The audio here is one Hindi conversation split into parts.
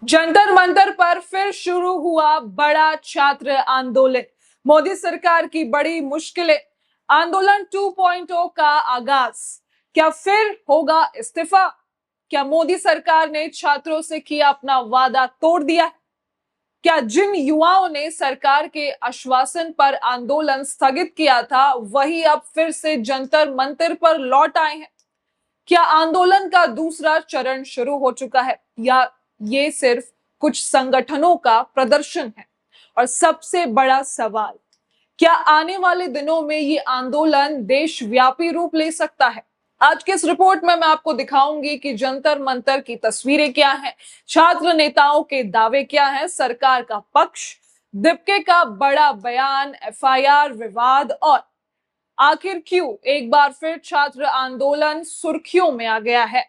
जंतर मंतर पर फिर शुरू हुआ बड़ा छात्र आंदोलन। मोदी सरकार की बड़ी मुश्किलें। आंदोलन 2.0 का आगाज। क्या फिर होगा इस्तीफा? क्या मोदी सरकार ने छात्रों से किया अपना वादा तोड़ दिया है? क्या जिन युवाओं ने सरकार के आश्वासन पर आंदोलन स्थगित किया था वही अब फिर से जंतर मंतर पर लौट आए हैं? क्या आंदोलन का दूसरा चरण शुरू हो चुका है या ये सिर्फ कुछ संगठनों का प्रदर्शन है? और सबसे बड़ा सवाल, क्या आने वाले दिनों में ये आंदोलन देशव्यापी रूप ले सकता है? आज के इस रिपोर्ट में मैं आपको दिखाऊंगी कि जंतर मंतर की तस्वीरें क्या हैं, छात्र नेताओं के दावे क्या हैं, सरकार का पक्ष, दीपके का बड़ा बयान, एफआईआर विवाद और आखिर क्यों एक बार फिर छात्र आंदोलन सुर्खियों में आ गया है।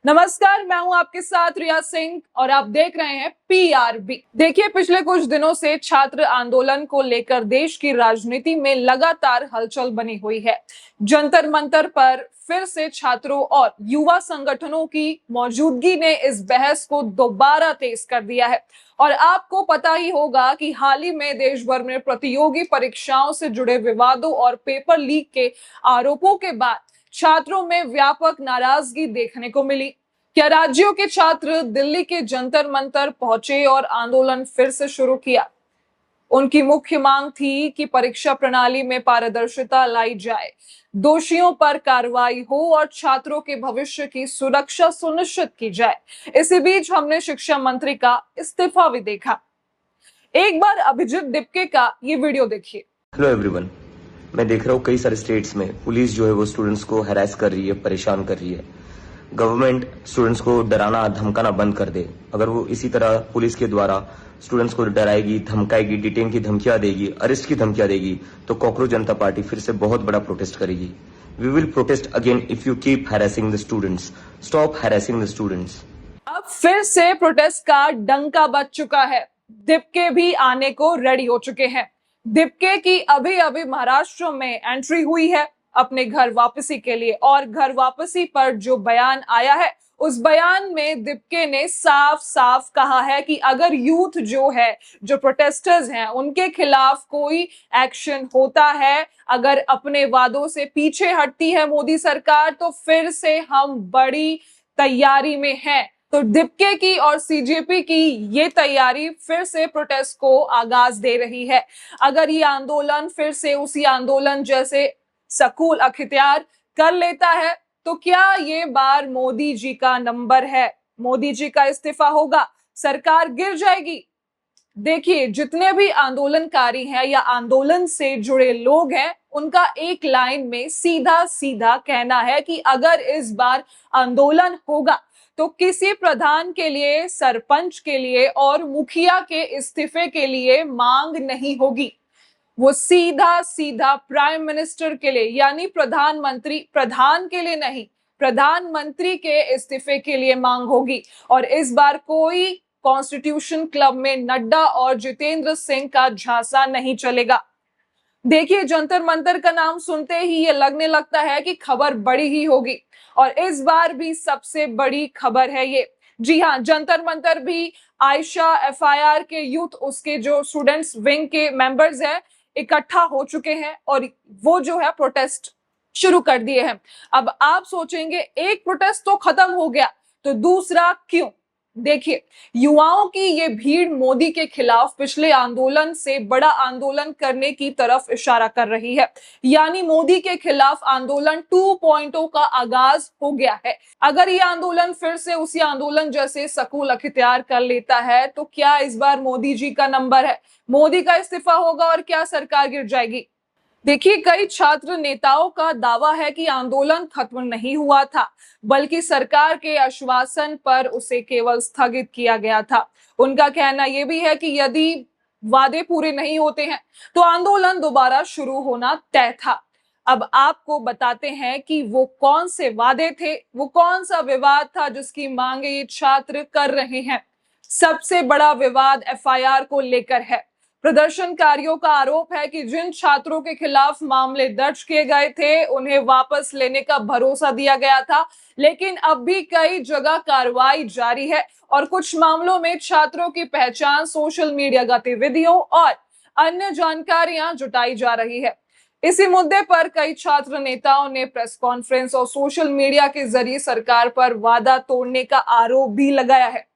नमस्कार, मैं हूं आपके साथ रिया सिंह और आप देख रहे हैं पीआरबी। देखिए, पिछले कुछ दिनों से छात्र आंदोलन को लेकर देश की राजनीति में लगातार हलचल बनी हुई है। जंतर मंतर पर फिर से छात्रों और युवा संगठनों की मौजूदगी ने इस बहस को दोबारा तेज कर दिया है। और आपको पता ही होगा कि हाल ही में देश भर में प्रतियोगी परीक्षाओं से जुड़े विवादों और पेपर लीक के आरोपों के बाद छात्रों में व्यापक नाराजगी देखने को मिली। क्या राज्यों के छात्र दिल्ली के जंतर मंतर पहुंचे और आंदोलन फिर से शुरू किया? उनकी मुख्य मांग थी कि परीक्षा प्रणाली में पारदर्शिता लाई जाए, दोषियों पर कार्रवाई हो और छात्रों के भविष्य की सुरक्षा सुनिश्चित की जाए। इसी बीच हमने शिक्षा मंत्री का इस्तीफा भी देखा। एक बार अभिजीत दिपके का ये वीडियो देखिए। हेलो एवरीवन, मैं देख रहा हूँ कई सारे स्टेट्स में पुलिस जो है वो स्टूडेंट्स को हैरेस कर रही है, परेशान कर रही है। गवर्नमेंट स्टूडेंट्स को डराना धमकाना बंद कर दे। अगर वो इसी तरह पुलिस के द्वारा स्टूडेंट्स को डराएगी, धमकाएगी, डिटेन की धमकियां देगी, अरेस्ट की धमकियां देगी, तो कॉकरोच जनता पार्टी फिर से बहुत बड़ा प्रोटेस्ट करेगी। We will protest again if you keep harassing the students. Stop harassing the students. अब फिर से प्रोटेस्ट का डंका बज चुका है। दीपके भी आने को रेडी हो चुके हैं। दीपके की अभी अभी महाराष्ट्र में एंट्री हुई है अपने घर वापसी के लिए, और घर वापसी पर जो बयान आया है उस बयान में दीपके ने साफ साफ कहा है कि अगर यूथ जो है, जो प्रोटेस्टर्स हैं, उनके खिलाफ कोई एक्शन होता है, अगर अपने वादों से पीछे हटती है मोदी सरकार, तो फिर से हम बड़ी तैयारी में हैं। तो दीपके की और सीजेपी की ये तैयारी फिर से प्रोटेस्ट को आगाज दे रही है। अगर ये आंदोलन फिर से उसी आंदोलन जैसे सकूल अख्तियार कर लेता है तो क्या ये बार मोदी जी का नंबर है? मोदी जी का इस्तीफा होगा? सरकार गिर जाएगी? देखिए, जितने भी आंदोलनकारी हैं या आंदोलन से जुड़े लोग हैं, उनका एक लाइन में सीधा सीधा कहना है कि अगर इस बार आंदोलन होगा तो किसी प्रधान के लिए, सरपंच के लिए और मुखिया के इस्तीफे के लिए मांग नहीं होगी। वो सीधा सीधा प्राइम मिनिस्टर के लिए, यानी प्रधानमंत्री, प्रधान के लिए नहीं, प्रधानमंत्री के इस्तीफे के लिए मांग होगी। और इस बार कोई कॉन्स्टिट्यूशन क्लब में नड्डा और जितेंद्र सिंह का झांसा नहीं चलेगा। देखिए, जंतर मंतर का नाम सुनते ही ये लगने लगता है कि खबर बड़ी ही होगी, और इस बार भी सबसे बड़ी खबर है ये। जी हाँ, जंतर मंतर भी आयशा एफआईआर के यूथ, उसके जो स्टूडेंट्स विंग के मेंबर्स हैं, इकट्ठा हो चुके हैं और वो जो है प्रोटेस्ट शुरू कर दिए हैं। अब आप सोचेंगे एक प्रोटेस्ट तो खत्म हो गया, तो दूसरा क्यों? देखिए, युवाओं की ये भीड़ मोदी के खिलाफ पिछले आंदोलन से बड़ा आंदोलन करने की तरफ इशारा कर रही है, यानी मोदी के खिलाफ आंदोलन 2.0 का आगाज हो गया है। अगर ये आंदोलन फिर से उसी आंदोलन जैसे सकूल अख्तियार कर लेता है तो क्या इस बार मोदी जी का नंबर है? मोदी का इस्तीफा होगा और क्या सरकार गिर जाएगी? देखिए, कई छात्र नेताओं का दावा है कि आंदोलन खत्म नहीं हुआ था, बल्कि सरकार के आश्वासन पर उसे केवल स्थगित किया गया था। उनका कहना यह भी है कि यदि वादे पूरे नहीं होते हैं तो आंदोलन दोबारा शुरू होना तय था। अब आपको बताते हैं कि वो कौन से वादे थे, वो कौन सा विवाद था जिसकी मांगे ये छात्र कर रहे हैं। सबसे बड़ा विवाद एफआईआर को लेकर है। प्रदर्शनकारियों का आरोप है कि जिन छात्रों के खिलाफ मामले दर्ज किए गए थे उन्हें वापस लेने का भरोसा दिया गया था, लेकिन अब भी कई जगह कार्रवाई जारी है और कुछ मामलों में छात्रों की पहचान सोशल मीडिया गतिविधियों और अन्य जानकारियां जुटाई जा रही है। इसी मुद्दे पर कई छात्र नेताओं ने प्रेस कॉन्फ्रेंस और सोशल मीडिया के जरिए सरकार पर वादा तोड़ने का आरोप भी लगाया है।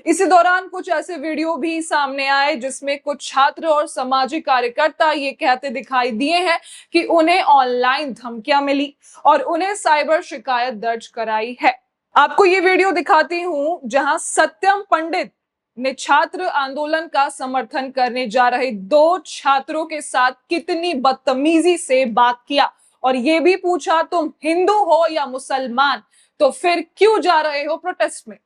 इसी दौरान कुछ ऐसे वीडियो भी सामने आए जिसमें कुछ छात्र और सामाजिक कार्यकर्ता ये कहते दिखाई दिए हैं कि उन्हें ऑनलाइन धमकियां मिली और उन्हें साइबर शिकायत दर्ज कराई है। आपको ये वीडियो दिखाती हूं जहां सत्यम पंडित ने छात्र आंदोलन का समर्थन करने जा रहे दो छात्रों के साथ कितनी बदतमीजी से बात किया और ये भी पूछा तुम हिंदू हो या मुसलमान, तो फिर क्यों जा रहे हो प्रोटेस्ट में।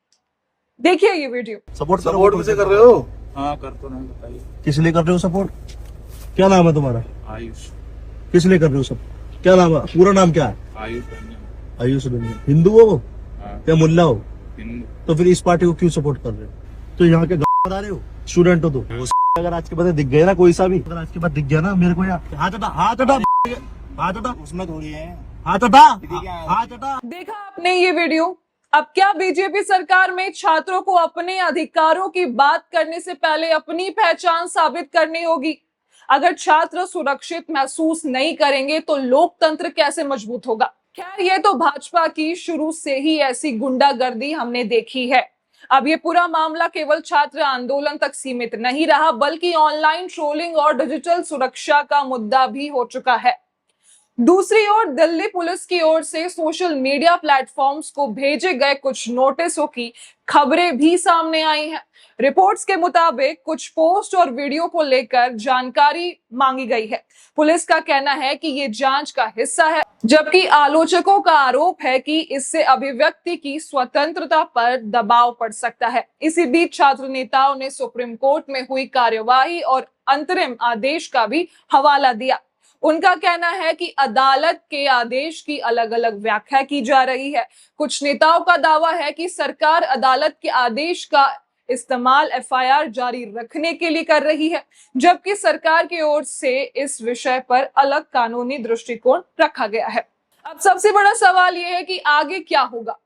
देखिए ये वीडियो। सपोर्ट मुझे कर रहे हो? हाँ कर तो नहीं, बताइए। किस लिए कर रहे हो सपोर्ट? क्या नाम है तुम्हारा? आयुष। किस लिए कर रहे हो सब? क्या नाम है? पूरा नाम क्या है? आयुष रंजन। आयुष रंजन। हिंदू हो वो हाँ, या मुल्ला हो? हिंदू। तो फिर इस पार्टी को क्यों सपोर्ट कर रहे हो? तो यहाँ के बता रहे हो स्टूडेंट हो तो अगर आज के बाद दिख गए ना कोई सा भी, अगर आज के बाद दिख गया ना मेरे को, यार हाथ हटा, हाथ हटा, हाथ हटा, उसमें थोड़ी है। हाथ हटा, हाथ हटा। देखा आपने ये वीडियो। अब क्या बीजेपी सरकार में छात्रों को अपने अधिकारों की बात करने से पहले अपनी पहचान साबित करनी होगी? अगर छात्र सुरक्षित महसूस नहीं करेंगे तो लोकतंत्र कैसे मजबूत होगा? खैर, ये तो भाजपा की शुरू से ही ऐसी गुंडागर्दी हमने देखी है। अब ये पूरा मामला केवल छात्र आंदोलन तक सीमित नहीं रहा, बल्कि ऑनलाइन ट्रोलिंग और डिजिटल सुरक्षा का मुद्दा भी हो चुका है। दूसरी ओर दिल्ली पुलिस की ओर से सोशल मीडिया प्लेटफॉर्म्स को भेजे गए कुछ नोटिसों की खबरें भी सामने आई हैं। रिपोर्ट्स के मुताबिक कुछ पोस्ट और वीडियो को लेकर जानकारी मांगी गई है। पुलिस का कहना है कि ये जांच का हिस्सा है, जबकि आलोचकों का आरोप है कि इससे अभिव्यक्ति की स्वतंत्रता पर दबाव पड़ सकता है। इसी बीच छात्र नेताओं ने सुप्रीम कोर्ट में हुई कार्यवाही और अंतरिम आदेश का भी हवाला दिया। उनका कहना है कि अदालत के आदेश की अलग अलग व्याख्या की जा रही है। कुछ नेताओं का दावा है कि सरकार अदालत के आदेश का इस्तेमाल एफआईआर जारी रखने के लिए कर रही है, जबकि सरकार की ओर से इस विषय पर अलग कानूनी दृष्टिकोण रखा गया है। अब सबसे बड़ा सवाल यह है कि आगे क्या होगा।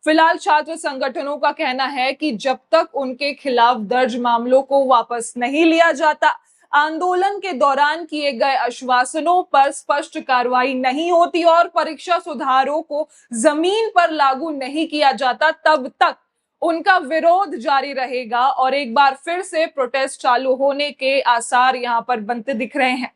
फिलहाल छात्र संगठनों का कहना है कि जब तक उनके खिलाफ दर्ज मामलों को वापस नहीं लिया जाता, आंदोलन के दौरान किए गए आश्वासनों पर स्पष्ट कार्रवाई नहीं होती और परीक्षा सुधारों को जमीन पर लागू नहीं किया जाता, तब तक उनका विरोध जारी रहेगा और एक बार फिर से प्रोटेस्ट चालू होने के आसार यहां पर बनते दिख रहे हैं।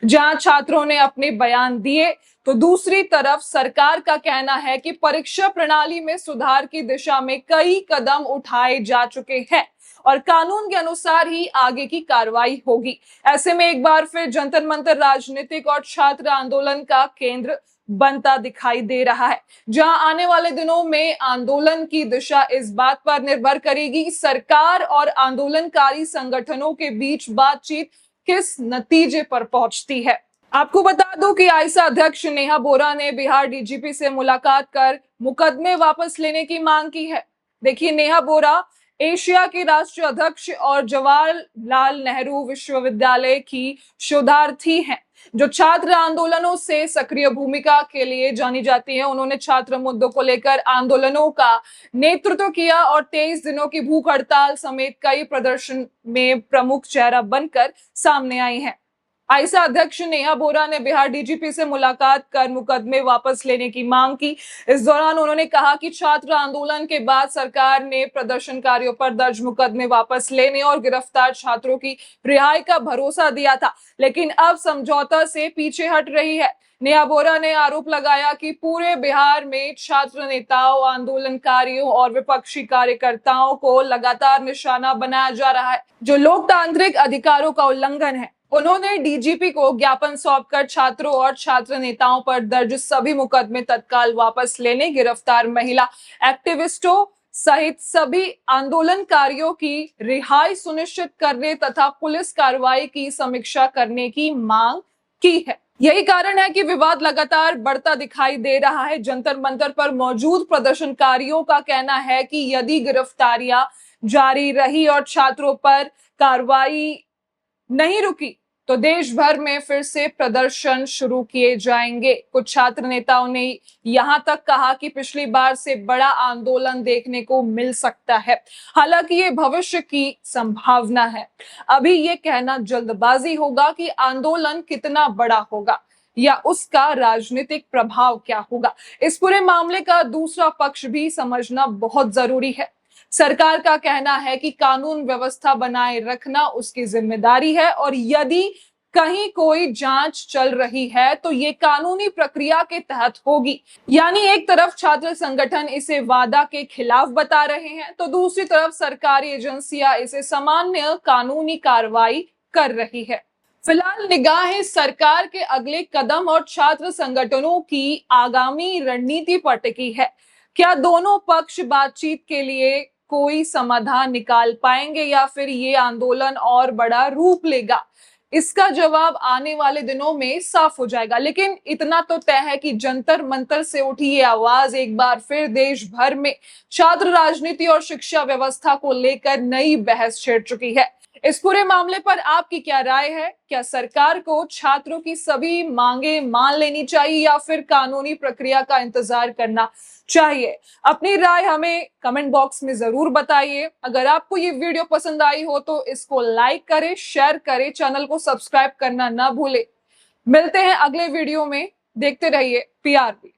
जहां छात्रों ने अपने बयान दिए तो दूसरी तरफ सरकार का कहना है कि परीक्षा प्रणाली में सुधार की दिशा में कई कदम उठाए जा चुके हैं और कानून के अनुसार ही आगे की कार्रवाई होगी। ऐसे में एक बार फिर जंतर मंतर राजनीतिक और छात्र आंदोलन का केंद्र बनता दिखाई दे रहा है, जहां आने वाले दिनों में आंदोलन की दिशा इस बात पर निर्भर करेगी कि सरकार और आंदोलनकारी संगठनों के बीच बातचीत किस नतीजे पर पहुंचती है। आपको बता दूं कि आईसा अध्यक्ष नेहा बोरा ने बिहार डीजीपी से मुलाकात कर मुकदमे वापस लेने की मांग की है। देखिए, नेहा बोरा एशिया की राष्ट्रीय अध्यक्ष और जवाहरलाल नेहरू विश्वविद्यालय की शोधार्थी हैं, जो छात्र आंदोलनों से सक्रिय भूमिका के लिए जानी जाती है। उन्होंने छात्र मुद्दों को लेकर आंदोलनों का नेतृत्व किया और 23 दिनों की भूख हड़ताल समेत कई प्रदर्शन में प्रमुख चेहरा बनकर सामने आई हैं। आईसा अध्यक्ष नेहा बोरा ने बिहार डीजीपी से मुलाकात कर मुकदमे वापस लेने की मांग की। इस दौरान उन्होंने कहा कि छात्र आंदोलन के बाद सरकार ने प्रदर्शनकारियों पर दर्ज मुकदमे वापस लेने और गिरफ्तार छात्रों की रिहाई का भरोसा दिया था, लेकिन अब समझौता से पीछे हट रही है। नेहा बोरा ने आरोप लगाया कि पूरे बिहार में छात्र नेताओं, आंदोलनकारियों और विपक्षी कार्यकर्ताओं को लगातार निशाना बनाया जा रहा है, जो लोकतांत्रिक अधिकारों का उल्लंघन है। उन्होंने डीजीपी को ज्ञापन सौंपकर छात्रों और छात्र नेताओं पर दर्ज सभी मुकदमे तत्काल वापस लेने, गिरफ्तार महिला एक्टिविस्टों सहित सभी आंदोलनकारियों की रिहाई सुनिश्चित करने तथा पुलिस कार्रवाई की समीक्षा करने की मांग की है। यही कारण है कि विवाद लगातार बढ़ता दिखाई दे रहा है। जंतर मंतर पर मौजूद प्रदर्शनकारियों का कहना है कि यदि गिरफ्तारियां जारी रही और छात्रों पर कार्रवाई नहीं रुकी तो देश भर में फिर से प्रदर्शन शुरू किए जाएंगे। कुछ छात्र नेताओं ने यहां तक कहा कि पिछली बार से बड़ा आंदोलन देखने को मिल सकता है। हालांकि ये भविष्य की संभावना है। अभी ये कहना जल्दबाजी होगा कि आंदोलन कितना बड़ा होगा या उसका राजनीतिक प्रभाव क्या होगा। इस पूरे मामले का दूसरा पक्ष भी समझना बहुत जरूरी है। सरकार का कहना है कि कानून व्यवस्था बनाए रखना उसकी जिम्मेदारी है और यदि कहीं कोई जांच चल रही है तो ये कानूनी प्रक्रिया के तहत होगी। यानी एक तरफ छात्र संगठन इसे वादा के खिलाफ बता रहे हैं तो दूसरी तरफ सरकारी एजेंसियां इसे सामान्य कानूनी कार्रवाई कर रही है। फिलहाल निगाहें सरकार के अगले कदम और छात्र संगठनों की आगामी रणनीति पर टिकी है। क्या दोनों पक्ष बातचीत के लिए कोई समाधान निकाल पाएंगे या फिर ये आंदोलन और बड़ा रूप लेगा? इसका जवाब आने वाले दिनों में साफ हो जाएगा। लेकिन इतना तो तय है कि जंतर मंतर से उठी ये आवाज एक बार फिर देश भर में छात्र राजनीति और शिक्षा व्यवस्था को लेकर नई बहस छेड़ चुकी है। इस पूरे मामले पर आपकी क्या राय है? क्या सरकार को छात्रों की सभी मांगे मान लेनी चाहिए या फिर कानूनी प्रक्रिया का इंतजार करना चाहिए? अपनी राय हमें कमेंट बॉक्स में जरूर बताइए। अगर आपको ये वीडियो पसंद आई हो तो इसको लाइक करें, शेयर करें, चैनल को सब्सक्राइब करना ना भूलें। मिलते हैं अगले वीडियो में। देखते रहिए PRB।